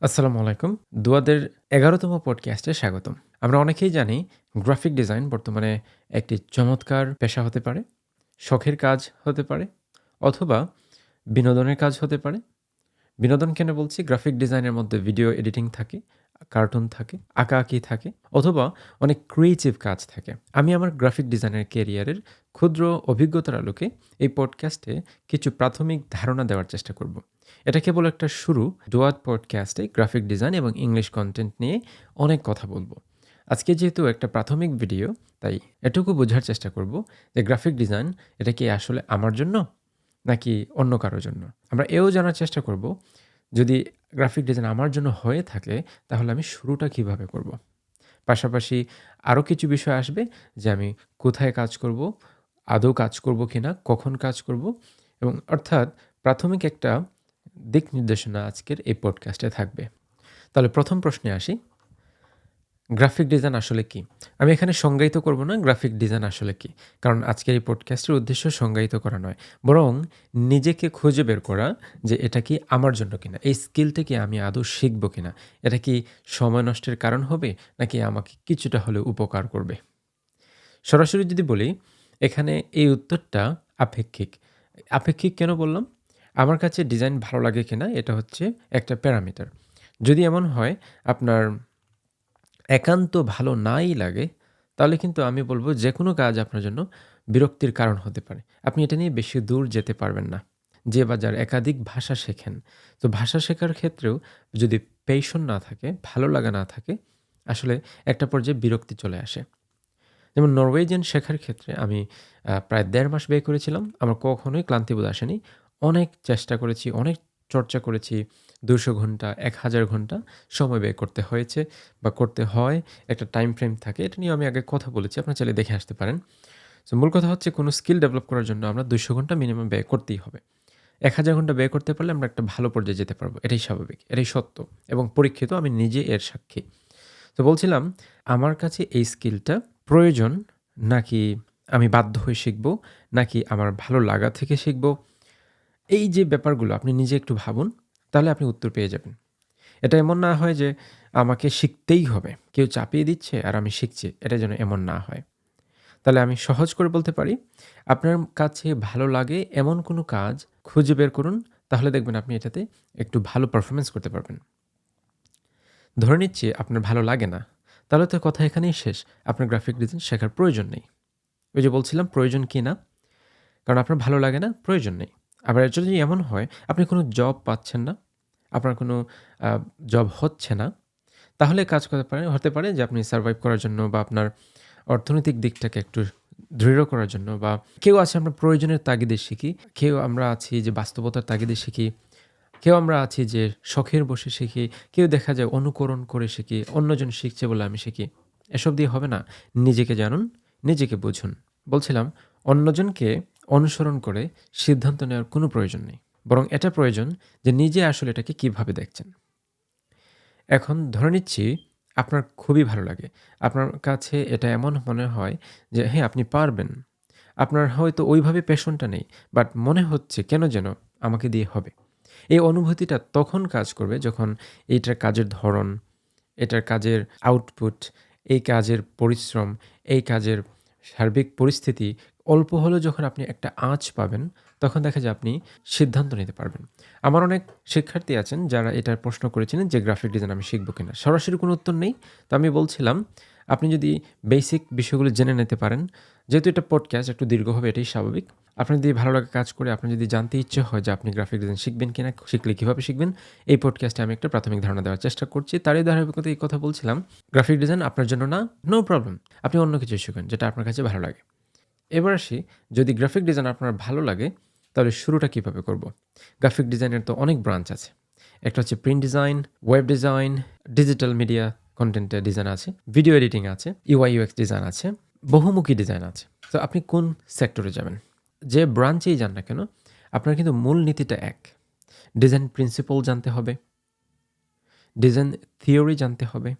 আসসালামু আলাইকুম। দুয়াদের ১১তম পডকাস্টে স্বাগতম। আমরা অনেকেই জানি গ্রাফিক ডিজাইন বর্তমানে একটি চমৎকার পেশা হতে পারে, শখের কাজ হতে পারে অথবা বিনোদনের কাজ হতে পারে। বিনোদন কেন বলছি? গ্রাফিক ডিজাইনের মধ্যে ভিডিও এডিটিং থাকে, কার্টুন থাকে, আঁকাআঁকি থাকে অথবা অনেক ক্রিয়েটিভ কাজ থাকে। আমি আমার গ্রাফিক ডিজাইনের ক্যারিয়ারের ক্ষুদ্র অভিজ্ঞতার আলোকে এই পডকাস্টে কিছু প্রাথমিক ধারণা দেওয়ার চেষ্টা করব। এটা কেবল একটা শুরু। ডুয়াদ পডকাস্টে গ্রাফিক ডিজাইন এবং ইংলিশ কনটেন্ট নিয়ে অনেক কথা বলবো। আজকে যেহেতু একটা প্রাথমিক ভিডিও, তাই এটুকু বোঝার চেষ্টা করব যে গ্রাফিক ডিজাইন এটা কি আসলে আমার জন্য নাকি অন্য কারো জন্য। আমরা এও জানার চেষ্টা করব যদি গ্রাফিক ডিজাইন আমার জন্য হয়ে থাকে তাহলে আমি শুরুটা কিভাবে করব। পাশাপাশি আরও কিছু বিষয় আসবে যে আমি কোথায় কাজ করব, আদৌ কাজ করব কিনা, কখন কাজ করব এবং অর্থাৎ প্রাথমিক একটা দিক নির্দেশনা আজকের এই পডকাস্টে থাকবে। তাহলে প্রথম প্রশ্নে আসি, গ্রাফিক ডিজাইন আসলে কি? আমি এখানে সংজ্ঞায়িত করব না গ্রাফিক ডিজাইন আসলে কি। কারণ আজকের এই পডকাস্টের উদ্দেশ্য সংজ্ঞায়িত করা নয়। বরং নিজেকে খুঁজে বের করা যে এটা কি আমার জন্য কিনা? এই স্কিলটা কি আমি আদৌ শিখব কিনা? এটা কি সময় নষ্টের কারণ হবে নাকি আমাকে কিছুটা হলেও উপকার করবে? সরাসরি যদি বলি, এখানে এই উত্তরটা আপেক্ষিক। আপেক্ষিক কেন বললাম? আমার কাছে ডিজাইন ভালো লাগে কিনা এটা হচ্ছে একটা প্যারামিটার। যদি এমন হয় আপনার একান্ত ভালো নাই লাগে, তাহলে কিন্তু আমি বলব যেকোনো কাজ আপনার জন্য বিরক্তির কারণ হতে পারে। আপনি এটা নিয়ে বেশি দূর যেতে পারবেন না। যে বা যার একাধিক ভাষা শেখেন। তো ভাষা শেখার ক্ষেত্রেও যদি প্যাশন না থাকে, ভালো লাগা না থাকে, আসলে একটা পর্যায়ে বিরক্তি চলে আসে। যেমন নরওয়েজিয়ান শেখার ক্ষেত্রে আমি প্রায় ১.৫ মাস ব্যয় করেছিলাম। আমার কখনোই ক্লান্তিবোধ আসেনি। অনেক চেষ্টা করেছি, অনেক চর্চা করেছি। ২০০ ঘন্টা, ১,০০০ ঘন্টা সময় ব্যয় করতে হয়েছে বা করতে হয়। একটা টাইম ফ্রেম থাকে। এটা নিয়েও আমি আগে কথা বলেছি। আপনারা চাইলে দেখে আসতে পারেন। সো মূল কথা হচ্ছে কোনো স্কিল ডেভেলপ করার জন্য আমরা ২০০ ঘন্টা মিনিমাম ব্যয় করতেই হবে। ১,০০০ ঘন্টা ব্যয় করতে পারলে আমরা একটা ভালো পর্যায়ে যেতে পারবো। এটাই স্বাভাবিক, এটাই সত্য এবং পরীক্ষিত। আমি নিজে এর সাক্ষী। তো বলছিলাম, আমার কাছে এই স্কিলটা প্রয়োজন নাকি আমি বাধ্য হয়ে শিখব, নাকি আমার ভালো লাগা থেকে শিখব? এই যে ব্যাপারগুলো আপনি নিজে একটু ভাবুন, তাহলে আপনি উত্তর পেয়ে যাবেন। এটা এমন না হয় যে আমাকে শিখতেই হবে। কেউ চাপিয়ে দিচ্ছে আর আমি শিখছি। এটা যেন এমন না হয়। তাহলে আমি সহজ করে বলতে পারি, আপনার কাছে ভালো লাগে এমন কোনো কাজ খুঁজে বের করুন, তাহলে দেখবেন আপনি এটাতে একটু ভালো পারফরম্যান্স করতে পারবেন। ধরে নিচ্ছি আপনার ভালো লাগে না, তাহলে তো কথা এখানেই শেষ। আপনার গ্রাফিক ডিজাইন শেখার প্রয়োজন নেই। ওই যে বলছিলাম প্রয়োজন কি না? কারণ আপনার ভালো লাগে না, প্রয়োজন নেই। আবার এটা যদি এমন হয় আপনি কোনো জব পাচ্ছেন না, আপনার কোনো আ জব হচ্ছে না, তাহলে কাজ করতে পারে হতে পারে যে আপনি সারভাইভ করার জন্য বা আপনার অর্থনৈতিক দিকটাকে একটু দৃঢ় করার জন্য বা কেউ আছে আমরা প্রয়োজনের তাগিদে শিখি, কেউ আমরা আছি যে বাস্তবতার তাগিদে শিখি, কেউ আমরা আছি যে শখের বশে শিখি, কেউ দেখা যায় অনুকরণ করে শিখি, অন্যজন শিখছে বলে আমি শিখি। এসব দিয়ে হবে না। নিজেকে জানুন, নিজেকে বুঝুন। বলছিলাম অন্যজনকে অনুসরণ করে সিদ্ধান্ত নেওয়ার কোনো প্রয়োজন নেই। বরং এটা প্রয়োজন যে নিজে আসলে এটাকে কিভাবে দেখছেন। এখন ধরে নিচ্ছি আপনার খুবই ভালো লাগে। আপনার কাছে এটা এমন মনে হয় যে হ্যাঁ, আপনি পারবেন। আপনার হয়তো ওইভাবে প্যাশনটা নেই। বাট মনে হচ্ছে কেন যেন আমাকে দিয়ে হবে। এই অনুভূতিটা তখন কাজ করবে যখন এইটার কাজের ধরন, এটার কাজের আউটপুট, এই কাজের পরিশ্রম, এই কাজের সার্বিক পরিস্থিতি অল্প হলেও যখন আপনি একটা আঁচ পাবেন, তখন দেখা যায় আপনি সিদ্ধান্ত নিতে পারবেন। আমার অনেক শিক্ষার্থী আছেন যারা এটার প্রশ্ন করেছিলেন যে গ্রাফিক ডিজাইন আমি শিখব কিনা? সরাসরি কোনো উত্তর নেই। তো আমি বলছিলাম আপনি যদি বেসিক বিষয়গুলো জেনে নিতে পারেন, যেহেতু এটা পডকাস্ট একটু দীর্ঘ হবে এটাই স্বাভাবিক। আপনার যদি ভালো লাগা কাজ করে, আপনার যদি জানতে ইচ্ছে হয় যে আপনি গ্রাফিক ডিজাইন শিখবেন কিনা, শিখলে কিভাবে শিখবেন, এই পডকাস্টে আমি একটা প্রাথমিক ধারণা দেওয়ার চেষ্টা করছি। তারই ধারাবাহিকতায় এই কথা বলছিলাম, গ্রাফিক ডিজাইন আপনার জন্য না, নো প্রবলেম। আপনি অন্য কিছু শিখুন যেটা আপনার কাছে ভালো লাগে। এবার আসি, যদি গ্রাফিক ডিজাইন আপনার ভালো লাগে, তাহলে শুরুটা কিভাবে করব? গ্রাফিক ডিজাইনের তো অনেক ব্রাঞ্চ আছে। একটা হচ্ছে print design, web design, digital media কনটেন্টের ডিজাইন আছে, ভিডিও এডিটিং আছে, UI UX ডিজাইন আছে, বহুমুখী ডিজাইন আছে। তো আপনি কোন সেক্টরে যাবেন? যে ব্রাঞ্চেই যান না কেন, আপনার কিন্তু মূল নীতিটা এক। ডিজাইন প্রিন্সিপল জানতে হবে, ডিজাইন থিওরি জানতে হবে,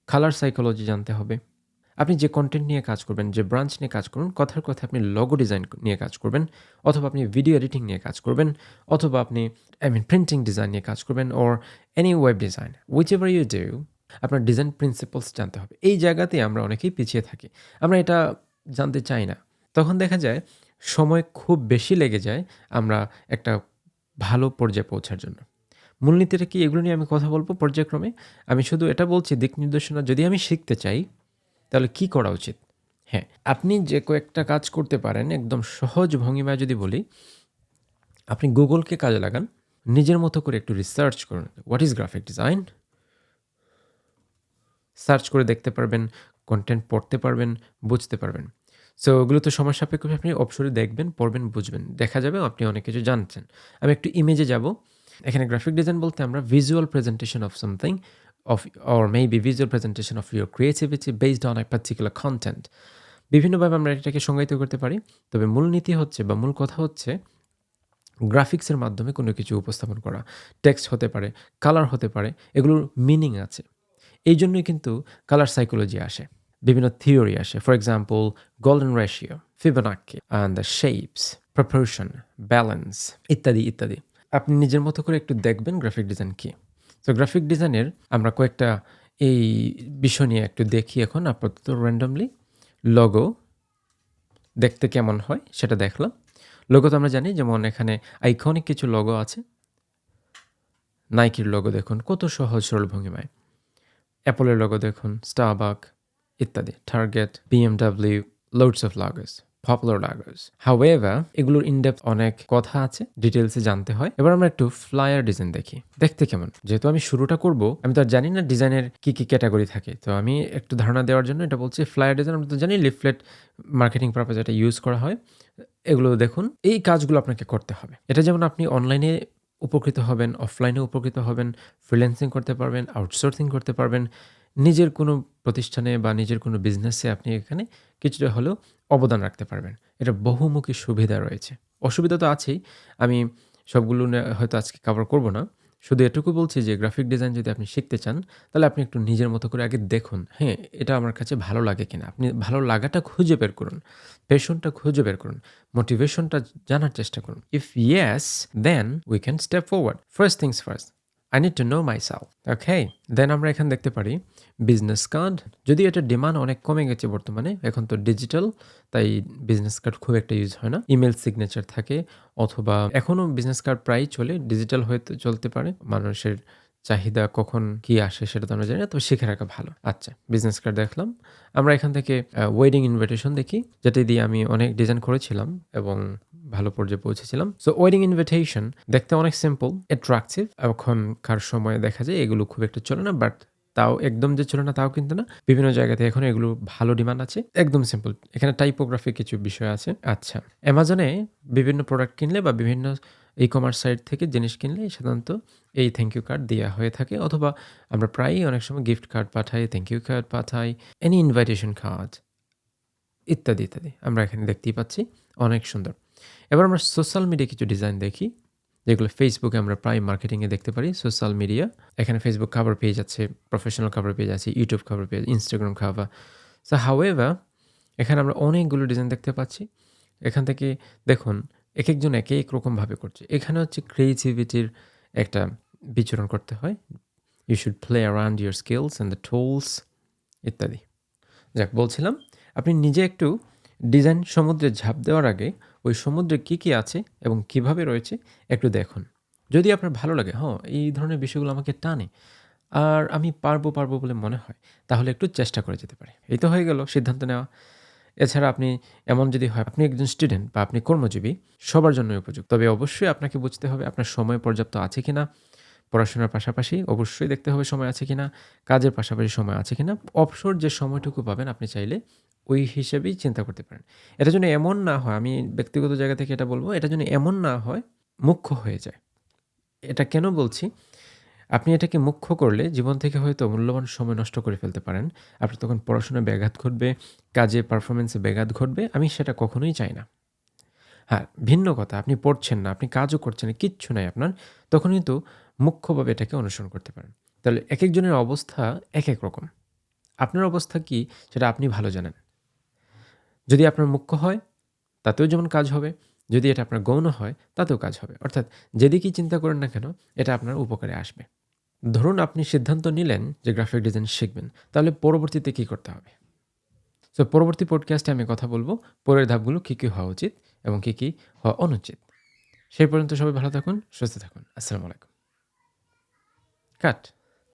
কালার সাইকোলজি জানতে হবে, আপনি যে কনটেন্ট নিয়ে কাজ করবেন, যে ব্রাঞ্চ নিয়ে কাজ করবেন, কথার কথা আপনি লোগো ডিজাইন নিয়ে কাজ করবেন, অথবা আপনি ভিডিও এডিটিং নিয়ে কাজ করবেন, অথবা আপনি প্রিন্টিং ডিজাইন নিয়ে কাজ করবেন or any web design, whichever you do, আপনার ডিজাইন প্রিন্সিপলস জানতে হবে। এই জায়গাতেই আমরা অনেকেই পিছিয়ে থাকি। আমরা এটা জানতে চাই না। তখন দেখা যায় সময় খুব বেশি লেগে যায় আমরা একটা ভালো পর্যায়ে পৌঁছার জন্য। মূলনীতিটা কি এগুলো নিয়ে আমি কথা বলব পর্যায়ক্রমে। আমি শুধু এটা বলছি দিক নির্দেশনা যদি আমি শিখতে চাই তাহলে কি করা উচিত? হ্যাঁ, আপনি যে কয়েকটা কাজ করতে পারেন একদম সহজ ভঙ্গিমায় যদি বলি, আপনি গুগলকে কাজে লাগান। নিজের মতো করে একটু রিসার্চ করুন। What is graphic design? Search করে দেখতে পারবেন, কনটেন্ট পড়তে পারবেন, বুঝতে পারবেন। সো ওগুলো তো সময় সাপেক্ষ আপনি অবশ্যই দেখবেন, পড়বেন, বুঝবেন। দেখা যাবে আপনি অনেক কিছু জানছেন। আমি একটু ইমেজে যাব। এখানে গ্রাফিক ডিজাইন বলতে আমরা visual presentation of something of or maybe visual presentation of your creativity based on a particular content. বিভিন্নভাবে আমরা এটাকে সংজ্ঞায়িত করতে পারি। তবে মূলনীতি হচ্ছে বা মূল কথা হচ্ছে গ্রাফিক্সের মাধ্যমে কোনো কিছু উপস্থাপন করা। টেক্সট হতে পারে, কালার হতে পারে, এগুলোর মিনিং আছে। এই জন্যই কিন্তু কালার সাইকোলজি আসে। বিভিন্ন থিওরি আসে। For example golden ratio, Fibonacci and the shapes, proportion, balance ইত্যাদি, ইত্যাদি। আপনি নিজের মতো করে একটু দেখবেন গ্রাফিক ডিজাইন কী। তো গ্রাফিক ডিজাইনের আমরা কয়েকটা এই বিষয় নিয়ে একটু দেখি এখন আপাতত র্যান্ডমলি। লোগো দেখতে কেমন হয় সেটা দেখলাম। লোগো তো আমরা জানি যেমন এখানে আইকনিক কিছু লোগো আছে। নাইকির লোগো দেখুন কত সহজ সরল ভঙ্গিমায়। অ্যাপলের লোগো দেখুন, স্টারবাক ইত্যাদি, target, BMW, loads of logos, popular logos. However, এগুলোর ইনডেপথ অনেক কথা আছে, ডিটেলসে জানতে হয়। এবার আমরা একটু ফ্লায়ার ডিজাইন দেখি। দেখতে কেমন? যেহেতু আমি শুরুটা করব, আমি তো আর জানি না ডিজাইনের কি ক্যাটাগরি থাকে। তো আমি একটু ধারণা দেওয়ার জন্য এটা বলছি ফ্লায়ার ডিজাইন আমরা তো জানি লিফলেট মার্কেটিং পারপাজে এটা ইউজ করা হয়। এগুলো দেখুন, এই কাজগুলো আপনাকে করতে হবে। এটা যেমন আপনি অনলাইনে উপকৃত হবেন, অফলাইনে উপকৃত হবেন, ফ্রিল্যান্সিং করতে পারবেন, আউটসোর্সিং করতে পারবেন। নিজের কোনো প্রতিষ্ঠানে বা নিজের কোনো বিজনেসে আপনি এখানে কিছুটা হলেও অবদান রাখতে পারবেন। এটা বহুমুখী সুবিধা রয়েছে। অসুবিধা তো আছেই। আমি সবগুলো হয়তো আজকে কভার করব না। শুধু এটুকু বলছি যে গ্রাফিক ডিজাইন যদি আপনি শিখতে চান, তাহলে আপনি একটু নিজের মতো করে আগে দেখুন, হ্যাঁ, এটা আমার কাছে ভালো লাগে কিনা। আপনি ভালো লাগাটা খুঁজে বের করুন। প্যাশনটা খুঁজে বের করুন। মোটিভেশনটা জানার চেষ্টা করুন। If yes, then we can step forward. First things first. I need to know myself. Okay, then আমরা এখানে দেখতে পারি বিজনেস কার্ড। যদিও এটার ডিমান্ড অনেক কমে গেছে বর্তমানে, এখন তো ডিজিটাল, তাই বিজনেস কার্ড খুব একটা ইউজ হয় না। ইমেল সিগনেচার থাকে অথবা এখনও বিজনেস কার্ড প্রায়ই চলে, ডিজিটাল হয়ে চলতে পারে। মানুষের চাহিদা কখন কি আসে সেটা তো আমরা জানি না, তবে শিখে রাখা ভালো। আচ্ছা, বিজনেস কার্ড দেখলাম। আমরা এখান থেকে ওয়েডিং ইনভিটেশন দেখি, যেটা দিয়ে আমি অনেক ডিজাইন করেছিলাম এবং ভালো পর্যায়ে পৌঁছেছিলাম। সো ওয়েডিং ইনভিটেশন দেখতে অনেক সিম্পল, অ্যাট্রাকটিভ। এখনকার সময়ে দেখা যায় এগুলো খুব একটা চলে না, বাট তাও একদম যে চলে না তাও কিন্তু না। বিভিন্ন জায়গাতে এখন এগুলো ভালো ডিমান্ড আছে। একদম সিম্পল। এখানে টাইপোগ্রাফি কিছু বিষয় আছে। আচ্ছা, অ্যামাজনে বিভিন্ন প্রোডাক্ট কিনলে বা বিভিন্ন ই-কমার্স সাইট থেকে জিনিস কিনলে সাধারণত এই থ্যাংক ইউ কার্ড দেওয়া হয়ে থাকে, অথবা আমরা প্রায়ই অনেক সময় গিফট কার্ড পাঠাই, থ্যাংক ইউ কার্ড পাঠাই, এনি ইনভাইটেশন কার্ড ইত্যাদি, ইত্যাদি। আমরা এখানে দেখতেই পাচ্ছি, অনেক সুন্দর। এবার আমরা সোশ্যাল মিডিয়া কিছু ডিজাইন দেখি, যেগুলো ফেসবুকে আমরা প্রায় মার্কেটিংয়ে দেখতে পারি। সোশ্যাল মিডিয়া, এখানে ফেসবুক কভার পেজ আছে, প্রফেশনাল কভার পেজ আছে, YouTube cover page, Instagram cover. So however এখানে আমরা অনেকগুলো ডিজাইন দেখতে পাচ্ছি। এখান থেকে দেখুন একেকজন এক রকমভাবে করছে। এখানে হচ্ছে ক্রিয়েটিভিটির একটা বিচরণ করতে হয়। You should play around your skills and the tools ইত্যাদি। যাক, বলছিলাম আপনি নিজে একটু ডিজাইন সমুদ্রে ঝাঁপ দেওয়ার আগে ওই সমুদ্রে কী আছে এবং কিভাবে রয়েছে একটু দেখুন। যদি আপনার ভালো লাগে, হ্যাঁ, এই ধরনের বিষয়গুলো আমাকে টানে আর আমি পারবো বলে মনে হয়, তাহলে একটু চেষ্টা করে যেতে পারে। এই তো হয়ে গেল সিদ্ধান্ত নেওয়া। এছাড়া আপনি এমন যদি হয় আপনি একজন স্টুডেন্ট বা আপনি কর্মজীবী, সবার জন্যই উপযুক্ত। তবে অবশ্যই আপনাকে বুঝতে হবে আপনার সময় পর্যাপ্ত আছে কিনা। পড়াশোনার পাশাপাশি অবশ্যই দেখতে হবে সময় আছে কিনা, কাজের পাশাপাশি সময় আছে কিনা। অবসর যে সময়টুকু পাবেন আপনি চাইলে ওই হিসেবেই চিন্তা করতে পারেন। এটা যেন এমন না হয়, আমি ব্যক্তিগত জায়গা থেকে এটা বলব, এটা যেন এমন না হয় মুখ্য হয়ে যায়। এটা কেন বলছি? আপনি এটাকে মুখ্য করলে জীবন থেকে হয়তো মূল্যবান সময় নষ্ট করে ফেলতে পারেন। আপনার তখন পড়াশোনায় ব্যাঘাত ঘটবে, কাজে পারফরম্যান্সে ব্যাঘাত ঘটবে। আমি সেটা কখনোই চাই না। হ্যাঁ, ভিন্ন কথা, আপনি পড়ছেন না, আপনি কাজও করছেন না, কিচ্ছু নাই আপনার, তখন কিন্তু মুখ্যভাবে এটাকে অনুসরণ করতে পারেন। তাহলে একেকজনের অবস্থা একেক রকম। আপনার অবস্থা কী সেটা আপনি ভালো জানেন। যদি আপনার মুখ্য হয় তাতেও যেমন কাজ হবে, যদি এটা আপনার গৌণ হয় তাতেও কাজ হবে। অর্থাৎ যেদিকেই চিন্তা করেন না কেন এটা আপনার উপকারে আসবে। ধরুন আপনি সিদ্ধান্ত নিলেন যে গ্রাফিক ডিজাইন শিখবেন, তাহলে পরবর্তীতে কী করতে হবে? সো পরবর্তী পডকাস্টে আমি কথা বলব পরের ধাপগুলো কী, কী হওয়া উচিত এবং কী, কী হওয়া অনুচিত। সেই পর্যন্ত সবাই ভালো থাকুন, সুস্থ থাকুন। আসসালামু আলাইকুম। কাট।